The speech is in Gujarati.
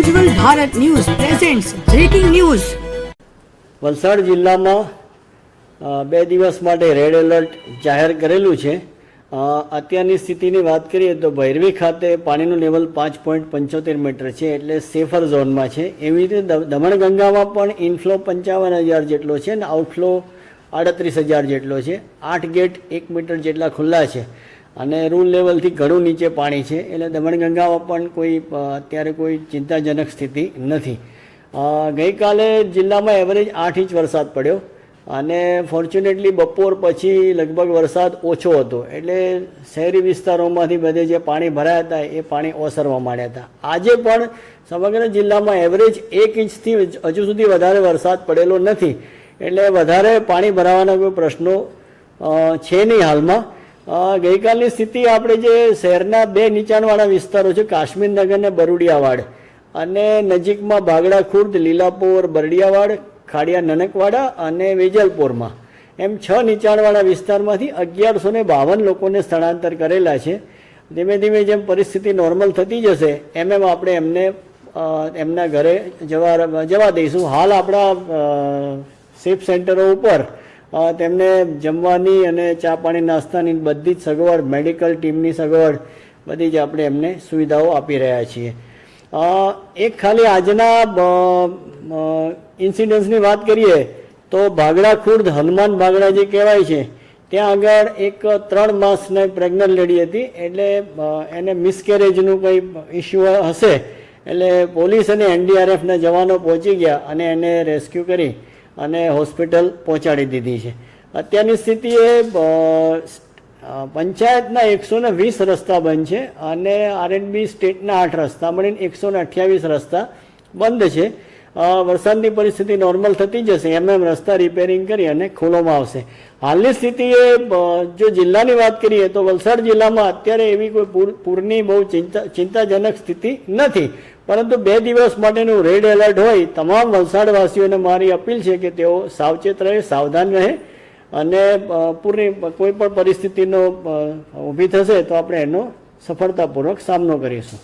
ઉજ્જવલ Bharat news presents breaking news. Valsad જિલ્લામાં 2 દિવસ માટે રેડ એલર્ટ જાહેર કરેલું છે. અત્યારની સ્થિતિની વાત કરીએ તો ભૈરવી ખાતે પાણીનું લેવલ 5.75 મીટર છે, એટલે સેફર ઝોનમાં છે. એવી રીતે દમણગંગામાં પણ ઇનફ્લો 55,000 જેટલો છે અને આઉટફ્લો 38,000 જેટલો છે. 8 ગેટ 1 મીટર જેટલા ખુલ્લા છે અને રૂલ લેવલથી ઘણું નીચે પાણી છે, એટલે દમણગંગામાં પણ અત્યારે કોઈ ચિંતાજનક સ્થિતિ નથી. ગઈકાલે જિલ્લામાં એવરેજ 8 ઇંચ વરસાદ પડ્યો અને ફોર્ચ્યુનેટલી બપોર પછી લગભગ વરસાદ ઓછો હતો, એટલે શહેરી વિસ્તારોમાંથી બધે જે પાણી ભરાયા હતા એ પાણી ઓસરવા માંડ્યા હતા. આજે પણ સમગ્ર જિલ્લામાં એવરેજ 1 ઇંચથી હજુ સુધી વધારે વરસાદ પડેલો નથી, એટલે વધારે પાણી ભરાવાના કોઈ પ્રશ્નો છે નહીં હાલમાં. ગઈકાલની સ્થિતિ આપણે જે શહેરના 2 નીચાણવાળા વિસ્તારો છે, કાશ્મીરનગર અને બરુડિયાવાડ, અને નજીકમાં ભાગડા ખુર્દ, લીલાપોર, બરડિયાવાડ, ખાડિયા નનકવાડા અને વેજલપોરમાં એમ 6 નીચાણવાળા વિસ્તારમાંથી 1152 લોકોને સ્થળાંતર કરેલા છે. ધીમે ધીમે જેમ પરિસ્થિતિ નોર્મલ થતી જશે એમ આપણે એમને એમના ઘરે જવા દઈશું. હાલ આપણા સેફ સેન્ટરો ઉપર તેમને જમવાની અને ચા પાણી નાસ્તાની બધી જ સગવડ, મેડિકલ ટીમની સગવડ બધી જ આપણે એમને સુવિધાઓ આપી રહ્યા છીએ. એક ખાલી આજના ઇન્સિડન્ટ્સની વાત કરીએ તો ભાગડા ખુર્દ હનુમાન ભાગડા જે કહેવાય છે ત્યાં આગળ એક 3 માસની પ્રેગ્નન્ટ લેડી હતી, એટલે એને મિસકેરેજનું કંઈ ઇસ્યુ હશે, એટલે પોલીસ અને NDRFના જવાનો પહોંચી ગયા અને એને રેસ્ક્યુ કરી અને હોસ્પિટલ પહોંચાડી દીધી છે. અત્યારની સ્થિતિએ પંચાયતના 120 રસ્તા બંધ છે અને R&B સ્ટેટના 8 રસ્તા મળીને 128 રસ્તા બંધ છે. વરસાદની પરિસ્થિતિ નોર્મલ થતી જશે એમ રસ્તા રિપેરિંગ કરી અને ખોલવામાં આવશે. હાલની સ્થિતિએ જો જિલ્લાની વાત કરીએ તો વલસાડ જિલ્લામાં અત્યારે એવી કોઈ પૂરની બહુ ચિંતાજનક સ્થિતિ નથી, પરંતુ 2 દિવસ માટેનું રેડ એલર્ટ હોય. તમામ વલસાડવાસીઓને મારી અપીલ છે કે તેઓ સાવચેત રહે, સાવધાન રહે અને પૂરની કોઈ પણ પરિસ્થિતિનો ઊભી થશે તો આપણે એનો સફળતાપૂર્વક સામનો કરીશું.